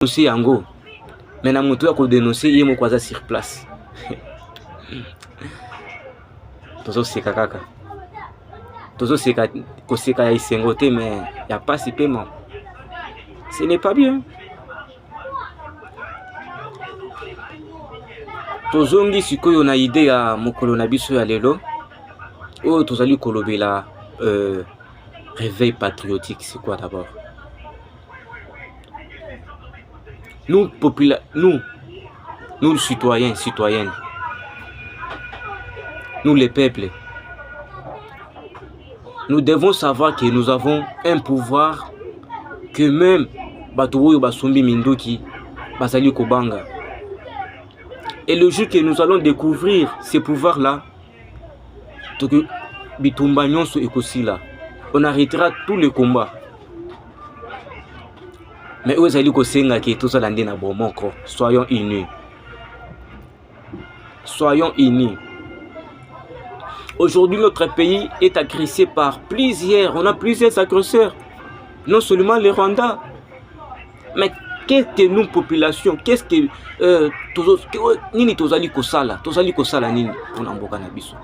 dénoncer yango. Mais na moto ya ko dénoncer yemo kwaza sur place. Tozo seka kaka. Tozo seka ko seka ya isengo te mais y a pas si paiement. Ce n'est pas bien. Tozongi sikoyo na idée ya mokolo na biso ya lelo. Oh tozali kolobela réveil patriotique, c'est quoi d'abord? Nous citoyens, citoyennes, nous les peuples, nous devons savoir que nous avons un pouvoir que même Batoyo Basumbi Mindoki Basali Kobanga. Et le jour que nous allons découvrir ces pouvoirs-là, on arrêtera tous les combats. Mais où est-ce que tout ça na bomoko? Soyons unis. Soyons unis. Aujourd'hui, notre pays est agressé par plusieurs. On a plusieurs agresseurs. Non seulement les Rwandais. Mais qu'est-ce que nous, population, qu'est-ce que nini tozali kosala nini pour namboka na biso?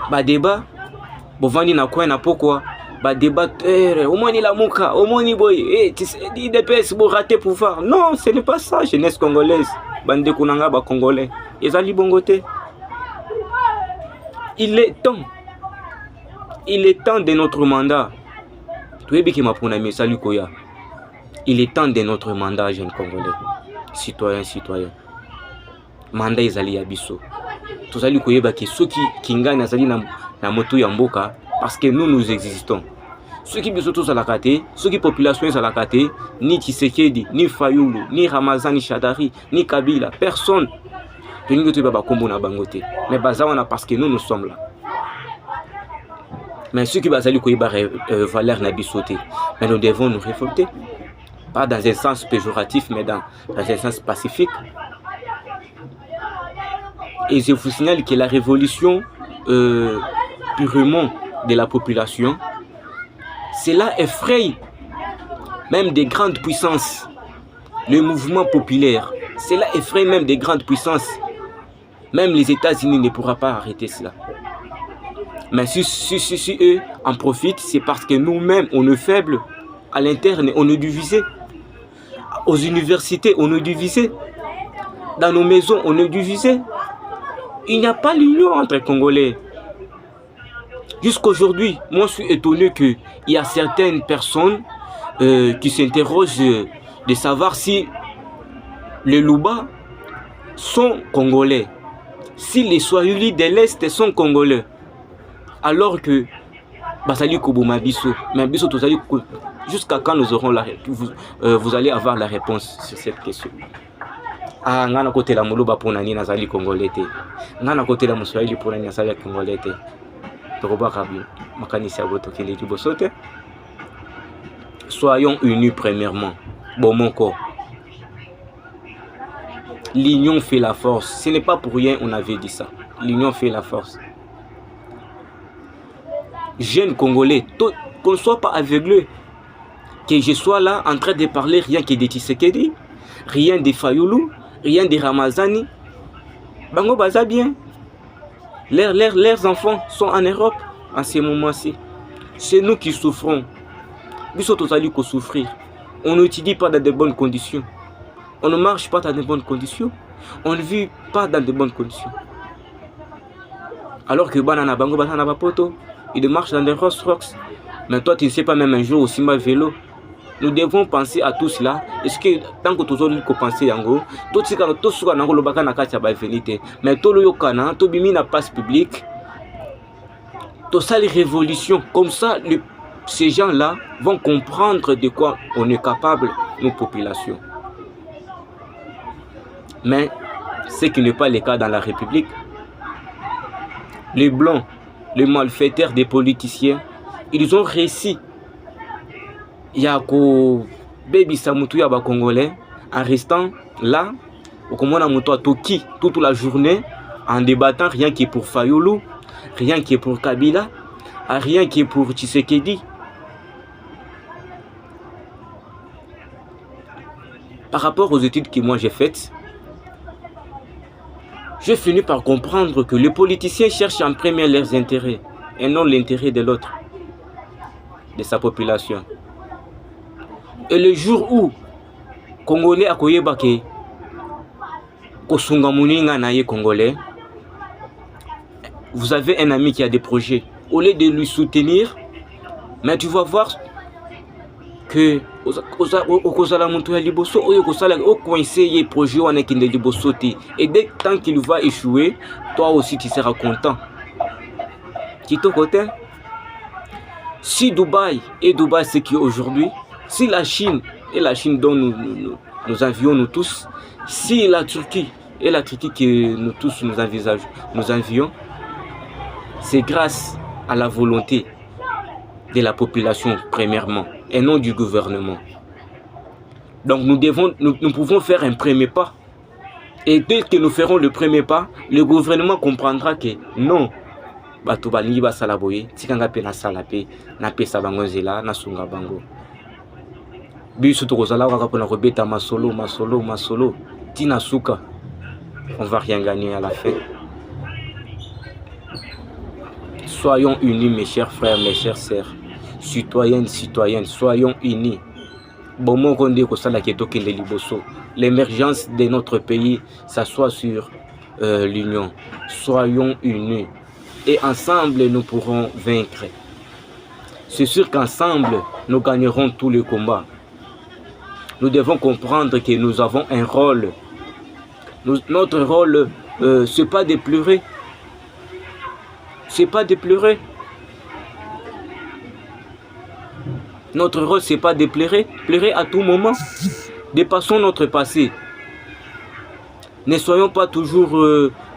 Ba débat bovandi na kwa na pokwa ba débatteur omoni la muka omoni boy IDPS bo raté pouvoir. Non, ce n'est pas ça, jeunesse congolaise. Bande kunanga ba congolais ezali bongote. Il est temps de notre mandat. Il est temps de notre mandat, jeunes Congolais, citoyens. Mandat ezali abisso. Tozali koyeba ke soki kingani azali na moto ya mboka parce que nous existons. Ceux qui biso tous à la kate, ceux qui population à la kate, ni Tshisekedi, ni Fayulu, ni Ramazani Shadari, ni Kabila, personne. Toni to baba kombo na bangote. Mais bazawana parce que nous sommes là. Mais ceux qui bazali koyeba valeur na bisoté, mais nous devons nous révolter. Pas dans un sens péjoratif, mais dans un sens pacifique. Et je vous signale que la révolution purement de la population, cela effraie même des grandes puissances. Le mouvement populaire, cela effraie même des grandes puissances. Même les États-Unis ne pourront pas arrêter cela. Mais si eux en profitent, c'est parce que nous-mêmes, on est faibles. À l'interne, on est divisés. Aux universités, on est divisés. Dans nos maisons, on est divisés. Il n'y a pas l'union entre Congolais. Jusqu'aujourd'hui, moi je suis étonné qu'il y a certaines personnes qui s'interrogent de savoir si les Luba sont Congolais, si les Swahili de l'Est sont Congolais. Alors que Basali Koboma Bisso, mais Bisso jusqu'à quand nous aurons vous allez avoir la réponse sur cette question. Ah, ngana côté la moloba pour nani nazali congolais te. Ngana côté la muswahili pour nani nazali congolais te. Tokoba kabi makanisi ya boto kele du bosote. Soyons unis premièrement. Bomoko. L'union fait la force. Ce n'est pas pour rien on avait dit ça. L'union fait la force. Jeunes Congolais, qu'on ne soit pas aveuglés. Que je sois là en train de parler rien que de Tshisekedi, rien de Fayulu, rien de Ramazani. Bango baza bien. Leurs enfants sont en Europe en ce moment-ci. C'est nous qui souffrons. Nous sommes allés souffrir. On n'étudie pas dans de bonnes conditions. On ne marche pas dans de bonnes conditions. On ne vit pas dans de bonnes conditions. Alors que Banana Bango Banana Bapoto, il marche dans des Rolls Royce. Mais toi, tu ne sais pas même un jour aussi ma vélo. Nous devons penser à tout cela. Est-ce que tant que tu as pensé à tout ce que tu as fait, mais tout le Yokana, tout bimi na place publique, tout ça les révolutions. Comme ça, ces gens-là vont comprendre de quoi on est capable, nos populations. Mais ce qui n'est pas le cas dans la République, les blancs, les malfaiteurs des politiciens, ils ont réussi. Yako baby samutu ya ba congolais en restant là au komona muto atoki toute la journée en débattant rien qui est pour Fayulu, rien qui est pour Kabila, rien qui est pour Tshisekedi. par rapport aux études que moi j'ai faites, j'ai fini par comprendre que les politiciens cherchent en premier leurs intérêts et non l'intérêt de l'autre, de sa population. Et le jour où Congolais a koyebake kosunga muninga na ye Congolais, vous avez un ami qui a des projets, au lieu de lui soutenir, mais tu vas voir que et dès tant qu'il va échouer, toi aussi tu seras content. Quitte côté, si Dubaï c'est qui aujourd'hui, si la Chine et la Chine dont nous envions nous tous, si la Turquie et la Turquie que nous tous nous envions, c'est grâce à la volonté de la population premièrement et non du gouvernement. Donc nous pouvons faire un premier pas. Et dès que nous ferons le premier pas, le gouvernement comprendra que non, bato balingi basala boye, tikanga pe na sala pe na pesa bango nzela na sunga bango. Biso tokozala kaka pona kobeta masolo tina suka. On va rien gagner à la fin. Soyons unis mes chers frères, mes chères sœurs, citoyennes, soyons unis. L'émergence de notre pays s'assoit sur l'union. Soyons unis et ensemble nous pourrons vaincre. C'est sûr qu'ensemble nous gagnerons tous les combats. Nous devons comprendre que nous avons un rôle. Notre rôle, c'est pas de pleurer. C'est pas de pleurer. Notre rôle, c'est pas de pleurer. Pleurer à tout moment. Dépassons notre passé. Ne soyons pas toujours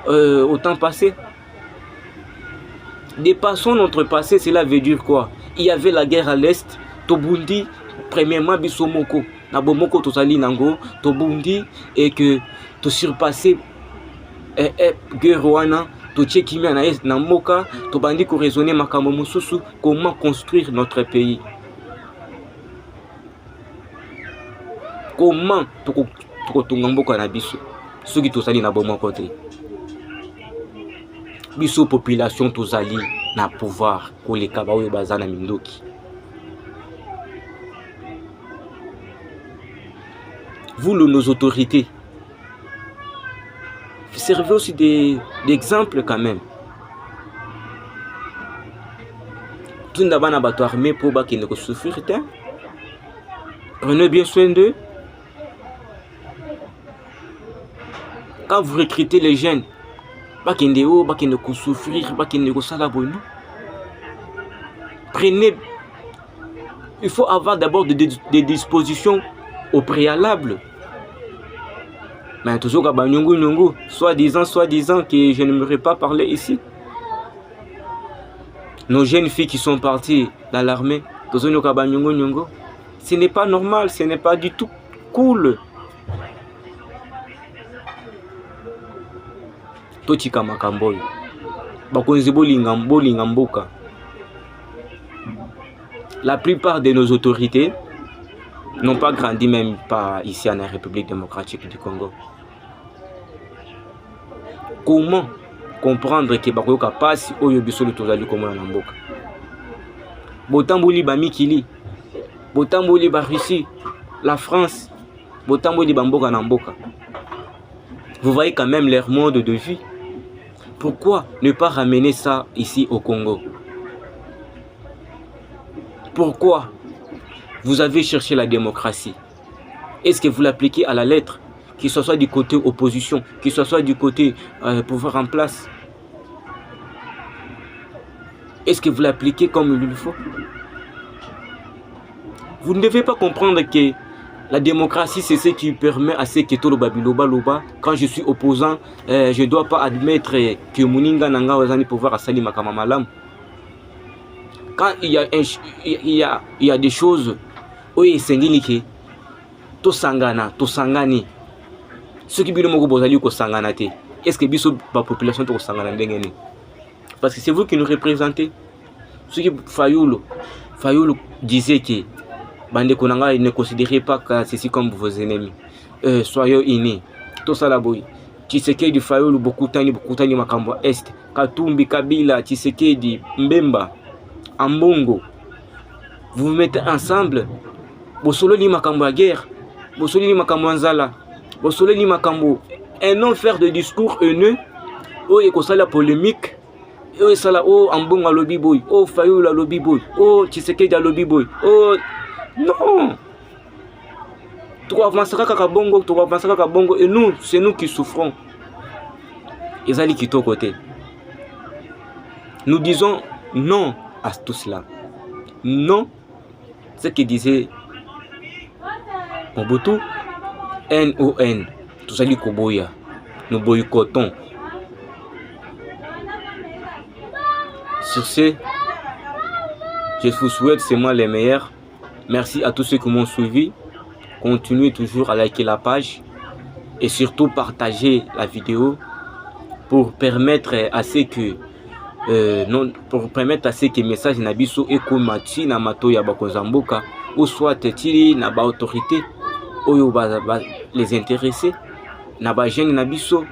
au temps passé. Dépassons notre passé, cela veut dire quoi? Il y avait la guerre à l'Est. Tobundi, premièrement, Bisomoko. Nabomoko, Tosali Nango, Tobundi, et que tu surpassé Guerwana. Comment construire notre pays? Comment biso population tozali na pouvoir koleka baoyo baza na mindoki. Vous, nos autorités, servez aussi d'exemple quand même. Tout le monde a armé pour qu'ils ne souffrent pas. Prenez bien soin d'eux. Quand vous recrutez les jeunes, prenez. Il faut avoir d'abord des dispositions au préalable. Mais toujours soi-disant que je n'aimerais pas parler ici. Nos jeunes filles qui sont parties dans l'armée, ce n'est pas normal, ce n'est pas du tout cool. La plupart de nos autorités n'ont pas grandi même pas ici en République démocratique du Congo. Comment comprendre que bakoyoka pasi oyo bisolo tozali komona na mboka? Botamboli ba mikili, botamboli ba Russie, la France, botamboli ba mboka na mboka. Vous voyez quand même leur mode de vie. Pourquoi ne pas ramener ça ici au Congo? Pourquoi vous avez cherché la démocratie? Est-ce que vous l'appliquez à la lettre? Qu'il soit du côté opposition, qu'il soit du côté pouvoir en place. Est-ce que vous l'appliquez comme il le faut? Vous ne devez pas comprendre que la démocratie, c'est ce qui permet à ce que tout le babiloba loba, quand je suis opposant, je ne dois pas admettre que Muninga Nanga Wazani pouvoir assali makamamalam. Quand il y a des choses où il s'engilike, to sangana, to sangani. Ceux qui bilent moko ko sanganate. Est-ce que biso la population to sangana ndengeni? Parce que c'est vous qui nous représentez. Ceux qui Fayulu disait que Bande Konanga ne considérez pas ceci comme vos ennemis. soyons unis. Tout ça là boy. Tshisekedi Fayulu bokutani makambo est. Katumbi Kabila Tshisekedi Mbemba Ambongo. Vous vous mettez ensemble. Bosolo ni makambo ya guerre. Bosolo ni makambo nzala. Bosolo ni makambo. Un non faire de discours haineux. Oh ekosala polémique. Oh sala oh Ambongo a lobby boy. Oh Fayulu a lobby boy. Oh Tshisekedi a lobby boy. Oh non. Tu avances kaka bongo, tu avances kaka bongo et nous, c'est nous qui souffrons. Ezali kito côté. Nous disons non à tout cela. Non, ce que disait Mobutu, N-O-N, tout allons koboya. Nous boycottons. Sur ce, je vous souhaite seulement les meilleurs. Merci à tous ceux qui m'ont suivi. Continuez toujours à liker la page et surtout partager la vidéo pour permettre à ce que message nabiso ekomati na mato ya bakozamboka ou soit tili na ba autorité oyo les intéressés na ba jeune nabiso.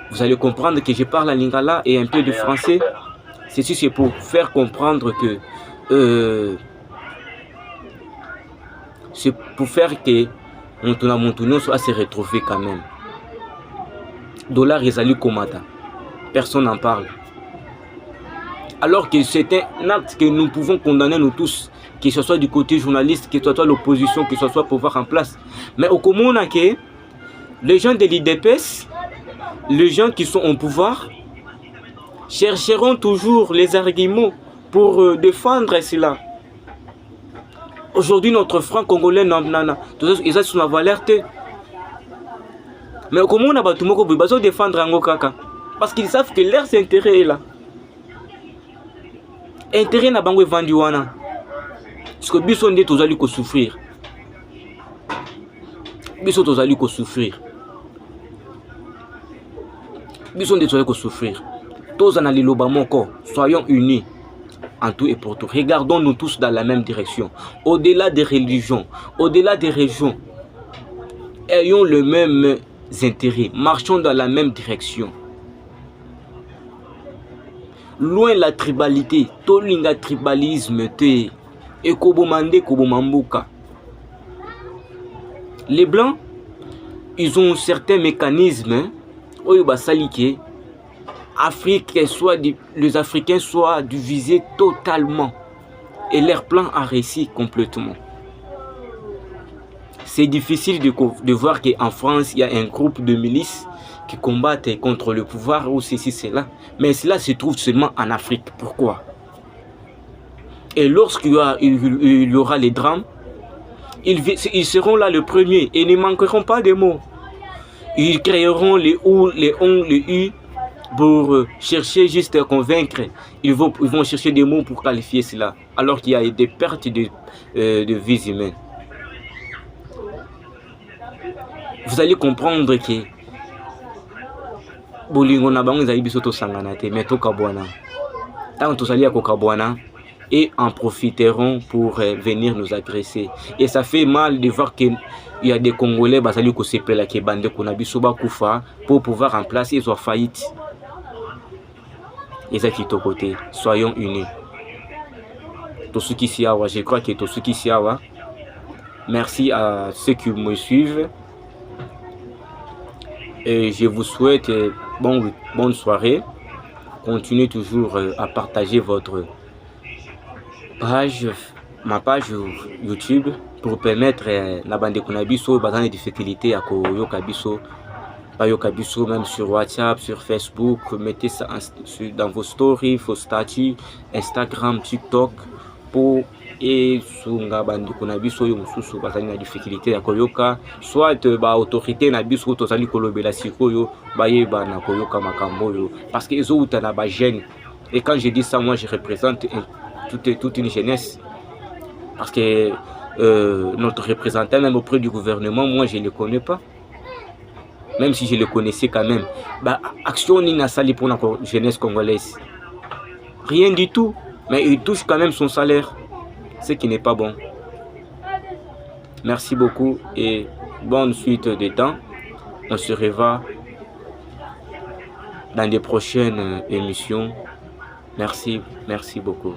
Vous allez comprendre que je parle en lingala et un peu de français. Ceci c'est pour faire comprendre que c'est pour faire que Montouna soit se retrouver quand même. Dollar Ezali Komata. Personne n'en parle. Alors que c'est un acte que nous pouvons condamner nous tous, que ce soit du côté journaliste, que ce soit l'opposition, que ce soit pouvoir en place. Mais au commun, les gens de l'IDPS, les gens qui sont au pouvoir, chercheront toujours les arguments pour défendre cela. Aujourd'hui, notre franc congolais, ils sont sur la valeur. Mais comment on a besoin de défendre Ango Kaka? Parce qu'ils savent que leur intérêt est là. Intérêt n'a pas vendu wana. Parce que Bisson dit tous allez souffrir. Bisson tous allez souffrir. Bisson dit tous allez souffrir. Tous en allez l'obamoko. Soyons unis. En tout et pour tout. Regardons-nous tous dans la même direction. Au-delà des religions, au-delà des régions, ayons le même intérêt. Marchons dans la même direction. Loin la tribalité, tolinga tribalisme te et kobomande kobomambuka. Les blancs, ils ont certains mécanismes oyo basalike Afrique soit les Africains soient divisés totalement et leur plan a réussi complètement. C'est difficile de voir qu'en France, il y a un groupe de milices qui combattent contre le pouvoir ou ceci, cela. Mais cela se trouve seulement en Afrique. Pourquoi? Et lorsqu'il y aura les drames, ils seront là le premier et ne manqueront pas de mots. Ils créeront les ou, les on, les u pour chercher juste à convaincre. Ils vont chercher des mots pour qualifier cela. Alors qu'il y a des pertes de vies humaines. Vous allez comprendre que bolingo na bango ezali biso to sangana te mais to kabwana. Tant to sali ko kabwana et en profiteront pour venir nous agresser. Et ça fait mal de voir qu'il y a des Congolais basali ko sepela ke bande ko na biso ba kufa pour pouvoir remplacer ils ont faillite. Et ça qui est au côté, soyons unis. Tous ceux qui s'y awa, je crois que tous ceux qui s'y awa. Merci à ceux qui me suivent. Et je vous souhaite bonne soirée. Continuez toujours à partager votre page, ma page YouTube pour permettre la bande de Konabiso, dans les difficultés à Koyoka Biso, Payoka Biso, même sur WhatsApp, sur Facebook. Mettez ça dans vos stories, vos statuts, Instagram, TikTok pour et sunga bandi kuna biso yo mususu bazali na difficulté ya koyoka soit ba autorité na biso tozali kolobela sikoyo bayeba na koyoka makambo yo parce que ezo utana ba jeune. Et quand je dis ça, moi je représente toute une jeunesse parce que notre représentant même auprès du gouvernement, moi je ne le connais pas, même si je le connaissais quand même. Bah action ni na sali pour la jeunesse congolaise, rien du tout, mais il touche quand même son salaire, ce qui n'est pas bon. Merci beaucoup et bonne suite des temps. On se revoit dans des prochaines émissions. Merci beaucoup.